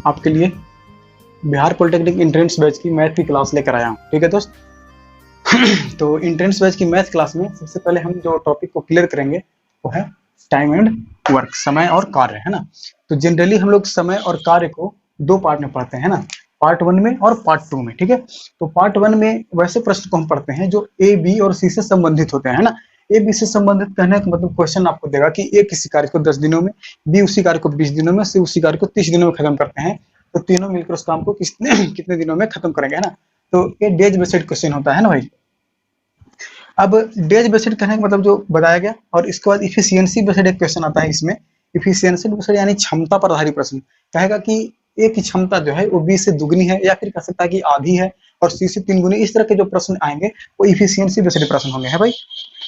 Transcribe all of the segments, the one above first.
आपके लिए Bihar polytechnic entrance batch की मैथ की क्लास लेकर आया हूँ। ठीक है दोस्त। तो एंट्रेंस बैच की मैथ क्लास में सबसे पहले हम जो टॉपिक को क्लियर करेंगे वो है टाइम एंड वर्क, समय और कार्य, है ना। तो जनरली हम लोग समय और कार्य को दो पार्ट में पढ़ते हैं ना, पार्ट 1 में और पार्ट 2 में। ठीक है। तो पार्ट 1 में वैसे प्रश्न को हम पढ़ते हैं जो ए, बी और सी से संबंधित होते हैं, है ना। ए, बी से संबंधित कहने का मतलब क्वेश्चन आपको देगा कि ए किसी कार्य को 10 दिनों में, बी उसी कार्य को 20 दिनों में, सी उसी कार्य को 30 दिनों में खत्म करते हैं। तो तीनों मिलकर उस काम को कितने दिनों में खत्म करेंगे, है ना। तो ये डेज बेस्ड क्वेश्चन होता है ना भाई। अब डेज बेस्ड कहने का मतलब जो बताया गया, और इसके बाद इफिशियंसी बेस्ड एक क्वेश्चन आता है इसमें। इफिशियंसी बेस्ड यानी क्षमता पर आधारित प्रश्न कहेगा कि ए की क्षमता जो है वो बी से दुगनी है, या फिर कह सकता है कि आधी है, और सी से 3 गुनी। इस तरह के जो प्रश्न आएंगे वो इफिशियंसी बेस्ड प्रश्न होंगे, है भाई।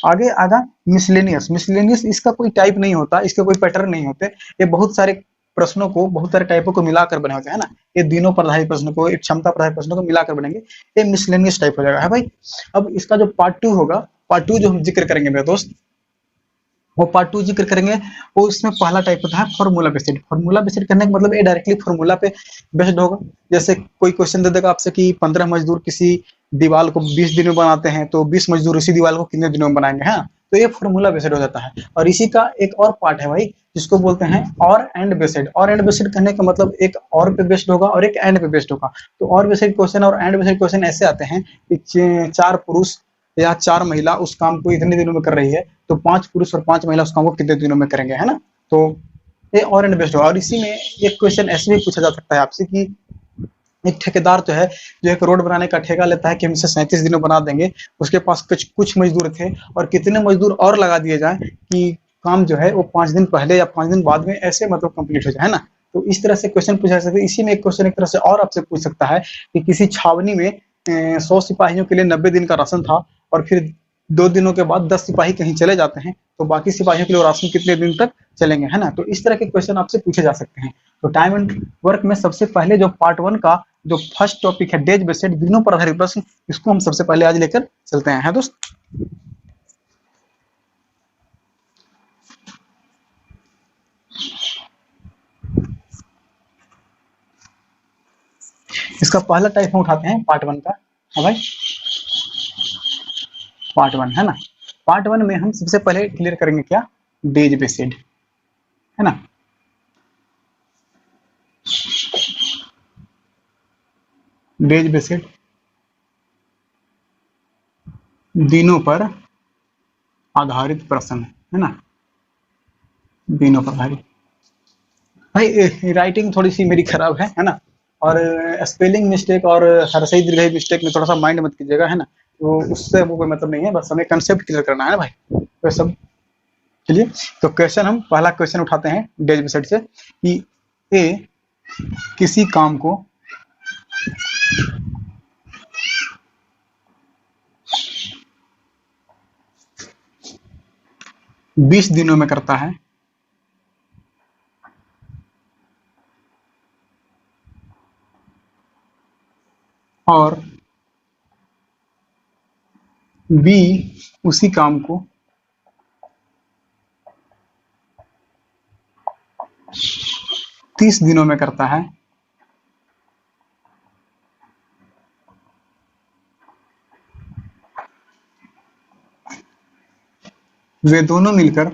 आगे आगा मिसलेनियस। मिसलेनियस इसका कोई टाइप नहीं होता, इसके कोई पैटर्न नहीं होते, ये बहुत सारे प्रश्नों को, बहुत सारे टाइपों को मिलाकर बने होते हैं ना। ये तीनों पर आधारित प्रश्न को, एक क्षमता पर आधारित प्रश्नों को मिलाकर बनेंगे, ये मिसलेनियस टाइप हो जाएगा, है भाई। अब इसका जो पार्ट 2 होगा, पार्ट 2 जो हम जिक्र करेंगे मेरे दोस्त, वो पार्ट 2 जिक्र करेंगे, वो इसमें पहला टाइप होता है फॉर्मूला बेस्ड। फॉर्मूला बेस्ड करने का मतलब ये डायरेक्टली फॉर्मूला पे बेस्ड होगा। जैसे कोई क्वेश्चन दे देगा आपसे कि 15 मजदूर किसी दीवार को 20 दिन में बनाते हैं, तो 20 मजदूर उसी दीवार को कितने दिनों में बनाएंगे, है। तो ये फॉर्मूला बेस्ड हो जाता है। और इसी का एक और पार्ट है भाई, जिसको बोलते हैं और एंड बेस्ड। और एंड बेस्ड करने का मतलब एक और पे बेस्ड होगा और एक एंड पे बेस्ड होगा। तो और बेस्ड क्वेश्चन और एंड बेस्ड क्वेश्चन ऐसे आते हैं कि 4 पुरुष या 4 महिला उस काम को इतने दिनों में कर रही है, तो 5 पुरुष और 5 महिला उस काम को कितने दिनों में करेंगे, है ना। तो ये और एंड बेस्ड होगा। और इसी में एक क्वेश्चन ऐसे भी पूछा जा सकता है आपसे कि एक ठेकेदार तो है जो एक रोड बनाने का ठेका लेता है कि हम इसे 37 दिनों बना देंगे, उसके पास कुछ मजदूर थे, और कितने मजदूर और लगा दिए जाए कि काम जो है वो 5 दिन पहले या 5 दिन बाद में ऐसे मतलब कंप्लीट हो जाए, है ना। तो इस तरह से क्वेश्चन पूछा जा सकता है। इसी में एक क्वेश्चन एक तरह से और आपसे पूछ सकता है कि किसी छावनी में 100 सिपाहियों के लिए 90 दिन का राशन था, और फिर 2 दिनों के बाद 10 सिपाही कहीं चले जाते हैं, तो बाकी सिपाहियों के लिए राशन कितने दिन तक चलेंगे, है ना। तो इस तरह के क्वेश्चन आपसे पूछे जा सकते हैं। तो टाइम एंड वर्क में सबसे पहले जो पार्ट 1 का जो फर्स्ट टॉपिक है डेज बेस्ड, दिनों पर आधारित प्रश्न, इसको हम सबसे पहले आज लेकर चलते हैं, है दोस्त। इसका पहला टाइप हम उठाते हैं पार्ट 1 का, है भाई। पार्ट 1 है ना। पार्ट 1 में हम सबसे पहले क्लियर करेंगे क्या, डेज बेस्ड, है ना। डेज बेस्ड दिनों पर आधारित प्रश्न, है ना। दिनों पर आधारित। भाई राइटिंग थोड़ी सी मेरी खराब है ना। और स्पेलिंग मिस्टेक और हर्षई दीर्घई मिस्टेक में थोड़ा सा माइंड मत कीजिएगा, है ना। तो उससे वो कोई मतलब नहीं है, बस हमें कंसेप्ट क्लियर करना है ना भाई, तो सब। चलिए, तो क्वेश्चन हम पहला क्वेश्चन उठाते हैं डेज बेस्ड से कि ए किसी काम को 20 दिनों में करता है, और बी उसी काम को 30 दिनों में करता है, वे दोनों मिलकर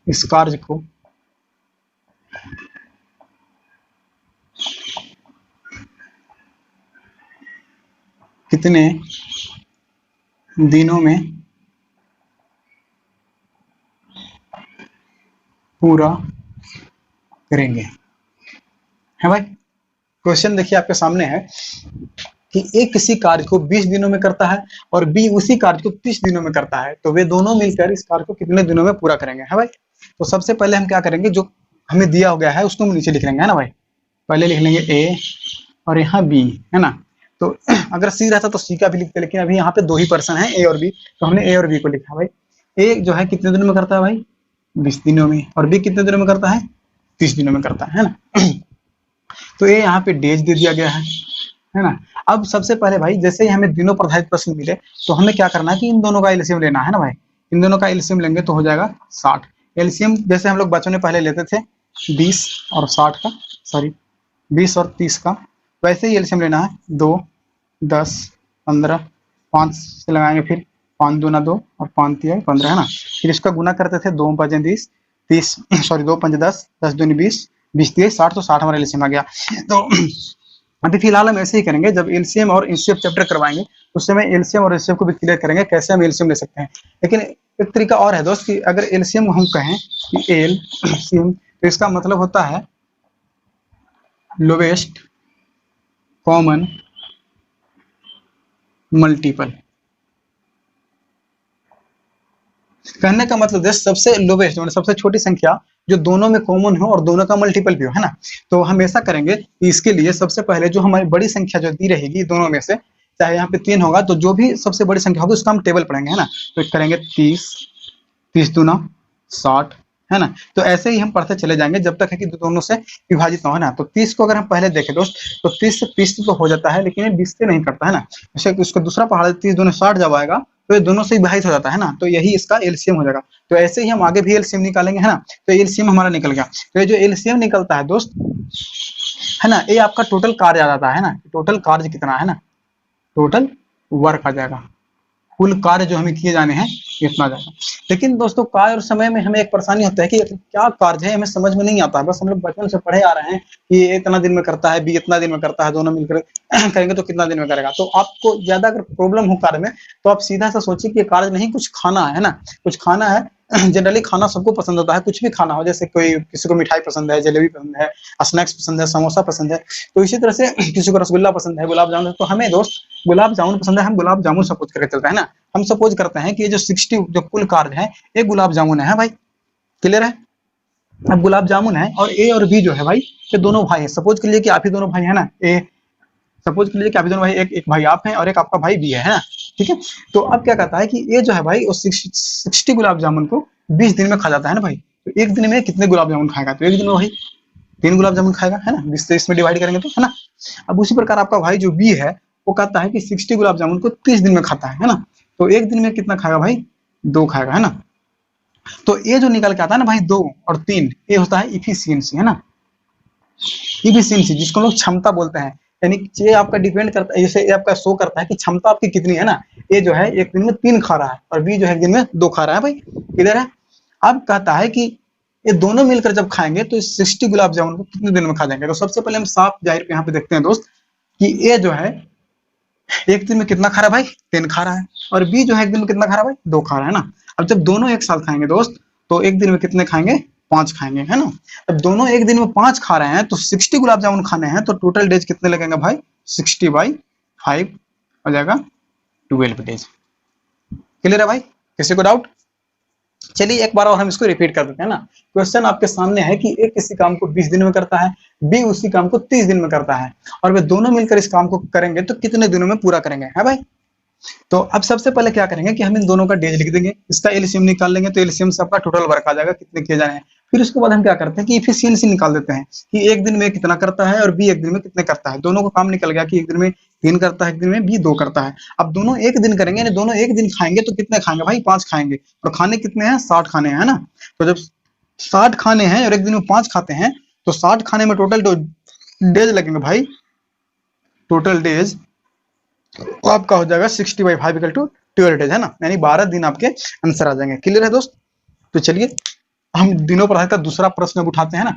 इस कार्य को कितने दिनों में पूरा करेंगे, है भाई। क्वेश्चन देखिए आपके सामने है कि ए किसी कार्य को 20 दिनों में करता है और बी उसी कार्य को 30 दिनों में करता है, तो वे दोनों मिलकर इस कार्य को कितने दिनों में पूरा करेंगे, है भाई। तो सबसे पहले हम क्या करेंगे, जो हमें दिया हो गया है उसको हम नीचे लिख लेंगे, है ना भाई। पहले लिख लेंगे ए और यहाँ बी, है ना। तो अगर सी रहता तो सी का भी लिखते, लेकिन अभी यहाँ पे 2 ही पर्सन है, ए और बी, तो हमने ए और बी को लिखा भाई। ए जो है कितने दिनों में करता है भाई, 20 दिनों में, और बी कितने दिनों में करता है, 30 दिनों में करता है ना। तो ये यहाँ पे डेज दे दिया गया है है ना। अब सबसे पहले भाई जैसे ही हमें दिनों पर आधारित प्रश्न मिले तो हमें क्या करना है कि इन दोनों का एलसीएम लेना है ना भाई। इन दोनों का एलसीएम लेंगे तो हो जाएगा 60। एलसीएम जैसे हम लोग बच्चों में पहले लेते थे 20 और 60 का, सॉरी 20 और 30 का, वैसे ही एलसीएम लेना है 2, 10, 15, 5 से लगाएंगे, फिर 5 दूना 2 और 5 तिया 15 है ना। फिर इसका गुना करते थे 2 5 30, 30 सॉरी 2 5 10, 10 दूनी 20, 20 तिया 60, तो 60 हमारा एलसीएम आ गया। तो अभी फिलहाल हम ऐसे ही करेंगे, जब एलसीएम और एचसीएफ चैप्टर करवाएंगे उस समय एलसीएम और एचसीएफ को भी क्लियर करेंगे कैसे हम एलसीएम ले सकते हैं। लेकिन एक तरीका और है दोस्त कि अगर एलसीएम हम कहें कि एलसीएम, तो इसका मतलब होता है लोवेस्ट कॉमन मल्टीपल। कहने का मतलब सबसे लोवेस्ट मतलब सबसे छोटी संख्या जो दोनों में कॉमन हो और दोनों का मल्टीपल भी हो, है ना। तो हम ऐसा करेंगे कि इसके लिए सबसे पहले जो हमारी बड़ी संख्या जो दी रहेगी दोनों में से, चाहे यहाँ पे 3 होगा तो जो भी सबसे बड़ी संख्या होगी उसका हम टेबल पढ़ेंगे, है ना। तो करेंगे 30, 30 दूना 60, है ना। तो ऐसे ही हम पढ़ते चले जाएंगे जब तक है कि दोनों से विभाजित ना हो ना। तो 30 को अगर हम पहले देखें दोस्त तो 30 से 30 तो हो जाता है, लेकिन ये 20 से नहीं करता है ना। जैसे उसका दूसरा पहाड़ 30 दूना 60 जब आएगा तो ये दोनों से विभाजित हो जाता है ना, तो यही इसका एलसीएम हो जाएगा। तो ऐसे ही हम आगे भी एलसीएम निकालेंगे, है ना। तो एलसीएम हमारा निकल गया। तो ये जो एलसीएम निकलता है दोस्त, है ना, ये आपका टोटल कार्य आ जाता है ना। टोटल कार्य कितना है ना, टोटल वर्क आ जाएगा, कुल कार्य जो हमें किए जाने हैं इतना जाएगा। लेकिन दोस्तों कार्य और समय में हमें एक परेशानी होता है कि क्या कार्य है हमें समझ में नहीं आता है। बस हम लोग बचपन से पढ़े आ रहे हैं कि ए इतना दिन में करता है, बी इतना दिन में करता है, दोनों मिलकर करेंगे तो कितना दिन में करेगा। तो आपको ज्यादा अगर प्रॉब्लम हो कार्य में तो आप सीधा सा सोचिए कि कार्य नहीं कुछ खाना है ना, कुछ खाना है। जनरली खाना सबको पसंद होता है, कुछ भी खाना हो, जैसे कोई किसी को मिठाई पसंद है, जलेबी पसंद है, स्नैक्स पसंद है, समोसा पसंद है, तो इसी तरह से किसी को रसगुल्ला पसंद है, गुलाब जामुन। तो हमें दोस्त गुलाब जामुन पसंद है, हम गुलाब जामुन सपोज करके चलते हैं ना। हम सपोज करते हैं कि ये जो 60 जो कुल कार्य है ये गुलाब जामुन है भाई, क्लियर है। अब गुलाब जामुन है और ए और बी जो है भाई ये दोनों भाई है। सपोज कर लीजिए कि आप ही दोनों भाई है ना, ए सपोज कर लीजिए कि आप ही दोनों भाई, एक भाई आप हैं और एक आपका भाई बी है ना, ठीक है। तो अब क्या कहता है कि ए जो है भाई वो 60 गुलाब जामुन को 20 दिन में खा जाता है ना भाई। तो एक दिन में कितने गुलाब जामुन खाएगा, तो एक दिन में भाई 3 गुलाब जामुन खाएगा, है ना। 20 से इसमें डिवाइड करेंगे तो, है ना। अब उसी प्रकार आपका भाई जो बी है वो कहता है कि 60 गुलाब जामुन को 30 दिन में खाता है ना। तो एक दिन में कितना खाएगा भाई, 2 खाएगा, है ना। तो ये जो निकल के आता है ना भाई 2 और 3, ये होता है इफिशियंसी, है ना। इफिशियंसी जिसको हम लोग क्षमता बोलते हैं, यानी ये आपका डिपेंड करता है, जैसे आपका शो करता है कि क्षमता आपकी कितनी है ना। ये जो है एक दिन में 3 खा रहा है और बी जो है एक दिन में 2 खा रहा है भाई, इधर है। अब कहता है कि ये दोनों मिलकर जब खाएंगे तो 60 गुलाब जामुन को कितने दिन में खा जाएंगे। तो सबसे पहले हम साफ जाहिर पे यहाँ पे देखते हैं दोस्त कि ए जो है एक दिन में कितना खा रहा है भाई, 3 खा रहा है, और बी जो है एक दिन में कितना खा रहा है भाई, 2 खा रहा है ना। अब जब दोनों एक साथ खाएंगे दोस्त तो एक दिन में कितने खाएंगे, 5 खाएंगे, है ना। अब दोनों एक दिन में 5 खा रहे हैं तो 60 गुलाब जामुन खाने हैं तो टोटल डेज कितने लगेंगे भाई, 60/5 हो जाएगा 12 डेज। क्लियर है भाई, किसी को डाउट। चलिए एक बार और हम इसको रिपीट कर देते हैं ना। क्वेश्चन आपके सामने है कि ए किसी काम को 20 दिन में करता है, बी उसी काम को 30 दिन में करता है, और वे दोनों मिलकर इस काम को करेंगे तो कितने दिनों में पूरा करेंगे, है भाई। तो अब सबसे पहले क्या करेंगे कि हम इन दोनों का डेज लिख देंगे, इसका एलसीएम निकाल लेंगे तो एलसीएम से आपका टोटल वर्क आ जाएगा कितने किए जाने हैं। फिर उसके बाद हम क्या करते हैं कि इफिशियंसी निकाल देते हैं कि एक दिन में कितना करता है और बी एक दिन में कितने करता है। दोनों का काम निकल गया कि एक दिन में 3 करता है, एक दिन में बी 2 करता है। अब दोनों एक दिन करेंगे, यानी दोनों एक दिन खाएंगे तो कितने खाएंगे भाई, 5 खाएंगे, और खाने कितने हैं, 60 खाने हैं, है ना। तो जब 60 खाने हैं और एक दिन में 5 खाते हैं तो 60 खाने में टोटल डेज लगेंगे भाई, टोटल डेज तो आपका हो जाएगा 60/5 इक्वल टू 12 डेज, है ना, यानी 12 दिन आपके आंसर आ जाएंगे। क्लियर है दोस्त। तो चलिए हम दिनों पर का दूसरा प्रश्न अब उठाते हैं ना।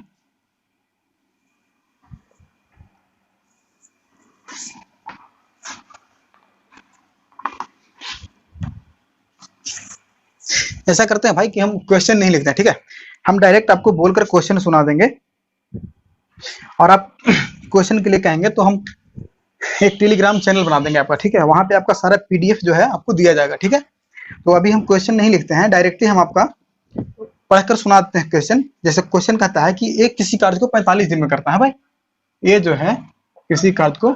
ऐसा करते हैं भाई कि हम क्वेश्चन नहीं लिखते हैं, ठीक है, हम डायरेक्ट आपको बोलकर क्वेश्चन सुना देंगे और आप क्वेश्चन के लिए कहेंगे तो हम एक टेलीग्राम चैनल बना देंगे आपका, ठीक है। वहां पे आपका सारा पीडीएफ जो है आपको दिया जाएगा, ठीक है। तो अभी हम क्वेश्चन नहीं लिखते हैं, डायरेक्टली हम आपका पढ़कर सुना देते हैं क्वेश्चन। जैसे क्वेश्चन कहता है कि एक किसी कार्य को 45 दिन में करता है भाई, ये जो है किसी कार्य को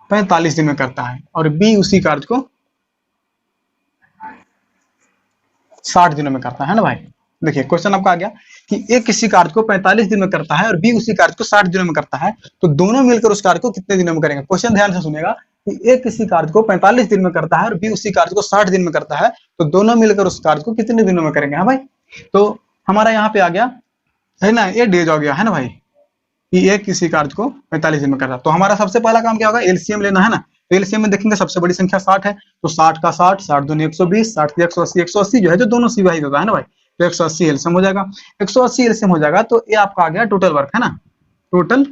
45 दिन में करता है और बी उसी कार्य को 60 दिनों में करता है ना भाई। देखिए क्वेश्चन आपका आ गया कि ए किसी कार्य को 45 दिन में करता है और बी उसी कार्य को 60 दिनों में करता है, तो दोनों मिलकर उस कार्य को कितने दिनों में करेंगे। क्वेश्चन ध्यान से सुनेगा कि ए किसी कार्य को 45 दिन में करता है और बी उसी कार्य को 60 दिन में करता है, तो दोनों मिलकर उस कार्य को कितने दिनों में करेंगे। हाँ भाई, तो हमारा यहाँ पे आ गया है ना, ये डेज आ गया है ना भाई, कि ए किसी कार्य को 45 दिन में करता है। तो हमारा सबसे पहला काम क्या होगा, एलसीएम लेना है ना। तो एलसीएम में देखेंगे सबसे बड़ी संख्या 60 है, तो 60 का 60, 60 दूनी 120, 60 की 180, 180 जो है जो दोनों से विभाजित होता है ना भाई, तो 180 एलसीएम हो जाएगा। 180 एलसीएम हो जाएगा तो ये आपका आ गया टोटल वर्क है ना, टोटल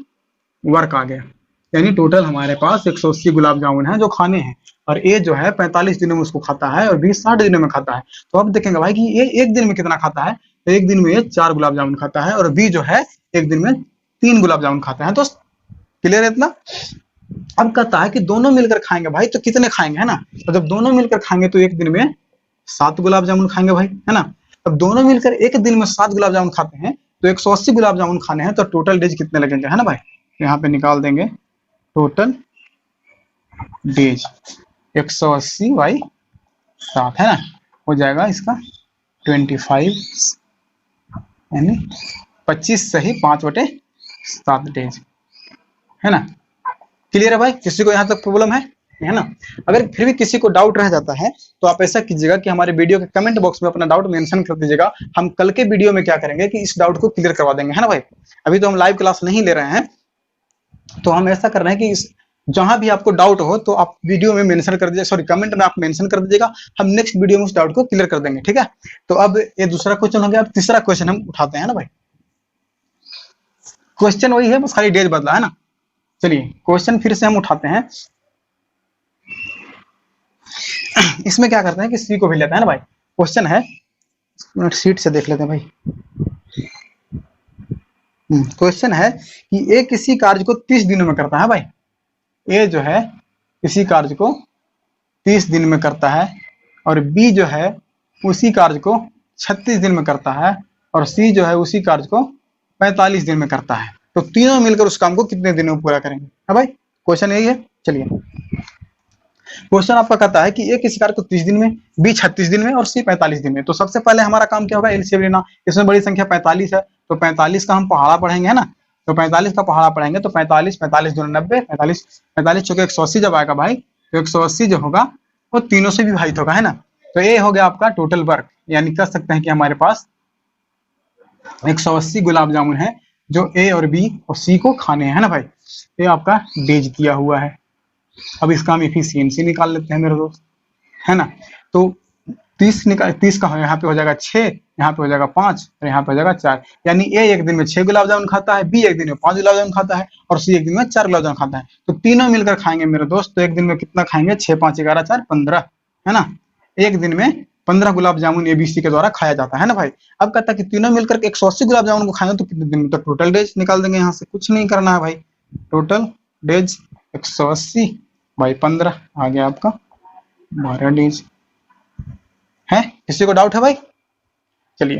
वर्क आ गया, यानी टोटल हमारे पास 180 गुलाब जामुन है जो खाने हैं, और ए जो है 45 दिनों में उसको खाता है और बी 60 दिनों में खाता है। तो अब देखेंगे भाई कि ये एक दिन में कितना खाता है, तो एक दिन में ये 4 गुलाब जामुन खाता है और बी जो है एक दिन में 3 गुलाब जामुन खाता है। तो क्लियर है इतना। अब कहता है कि दोनों मिलकर खाएंगे भाई, तो कितने खाएंगे है ना, तो जब दोनों मिलकर खाएंगे तो एक दिन में 7 गुलाब जामुन खाएंगे भाई है ना। अब दोनों मिलकर एक दिन में 7 गुलाब जामुन खाते हैं तो 180 गुलाब जामुन खाने हैं, तो टोटल डेज कितने लगेंगे है ना भाई, यहाँ पे निकाल देंगे टोटल डेज 180 बाई 7 है ना, हो जाएगा इसका 25 यानी 25 सही 5/7 डेज है ना। क्लियर है भाई, किसी को यहाँ तक प्रॉब्लम है ना। अगर फिर भी किसी को डाउट रह जाता है तो आप ऐसा कीजिएगा कि हमारे वीडियो के कमेंट बॉक्स में अपना डाउट मेंशन कर दीजिएगा। हम कल के वीडियो में क्या करेंगे कि इस डाउट को क्लियर करवा देंगे है ना भाई। अभी तो हम लाइव क्लास नहीं ले रहे हैं, तो हम ऐसा कर रहे हैं कि जहां भी आपको डाउट हो तो आप वीडियो में मेंशन कर दीजिए, सॉरी कमेंट में आप मेंशन कर दीजिएगा, हम नेक्स्ट वीडियो में उस डाउट को क्लियर कर देंगे, ठीक है। तो अब ये दूसरा क्वेश्चन हो गया, अब तीसरा क्वेश्चन हम उठाते हैं ना भाई। क्वेश्चन वही है, बस खाली डेज बदला है ना। चलिए क्वेश्चन फिर से हम उठाते हैं। इसमें क्या करते हैं कि सी को भी लेते हैं ना भाई। क्वेश्चन है, मिनट सीट से देख लेते हैं भाई। क्वेश्चन है कि ए किसी कार्य को 30 दिनों में करता है भाई। ए जो है किसी कार्य को 30 दिन में करता है और बी जो है उसी कार्य को 36 दिन में करता है और सी जो है उसी कार्य को 45 दिन में करता है, तो तीनों मिलकर उस काम को कितने दिनों में पूरा करेंगे। है भाई, क्वेश्चन यही है। चलिए क्वेश्चन आपका कहता है कि ए किसी कार्य को 30 दिन में, बी 36 दिन में और सी 45 दिन में। तो सबसे पहले हमारा काम क्या होगा, एलसीएम लेना। इसमें बड़ी संख्या 45 है, तो 45 का हम पहाड़ा पढ़ेंगे है ना। तो 45 का पहाड़ा पढ़ेंगे तो 45, 45 दूनी 90, 45, 45 चौके 180 जब आएगा भाई, तो 180 जो होगा वो तीनों से विभाजित होगा है ना। तो ये हो गया आपका टोटल वर्क, यानी कह सकते हैं कि हमारे पास 180 गुलाब जामुन है जो ए और बी और सी को खाने हैं ना भाई। ये आपका डेज दिया हुआ है। अब इसका हम एफिशिएंसी निकाल लेते हैं मेरे दोस्त, है ना। तो 30 का यहाँ पे हो जाएगा 6, यहाँ पे हो जाएगा 5 और यहाँ पे हो जाएगा 4, यानी ए एक दिन में 6 गुलाब जामुन खाता है, बी एक दिन में 5 गुलाब जामुन खाता है और सी एक दिन में 4 गुलाब जामुन खाता है। तो तीनों मिलकर खाएंगे मेरे दोस्त, तो एक दिन में कितना खाएंगे, 6, 5, 11, 4, 15 है ना। एक दिन में 15 गुलाब जामुन एबीसी के द्वारा खाया जाता है ना भाई। अब कहता है कि तीनों मिलकर 180 गुलाब जामुन को खाएंगे तो कितने दिन में, तो टोटल डेज निकाल देंगे। यहाँ से कुछ नहीं करना है भाई, टोटल डेज 180 बाई 15 आ गया आपका 12 डेज है। किसी को डाउट है भाई? चलिए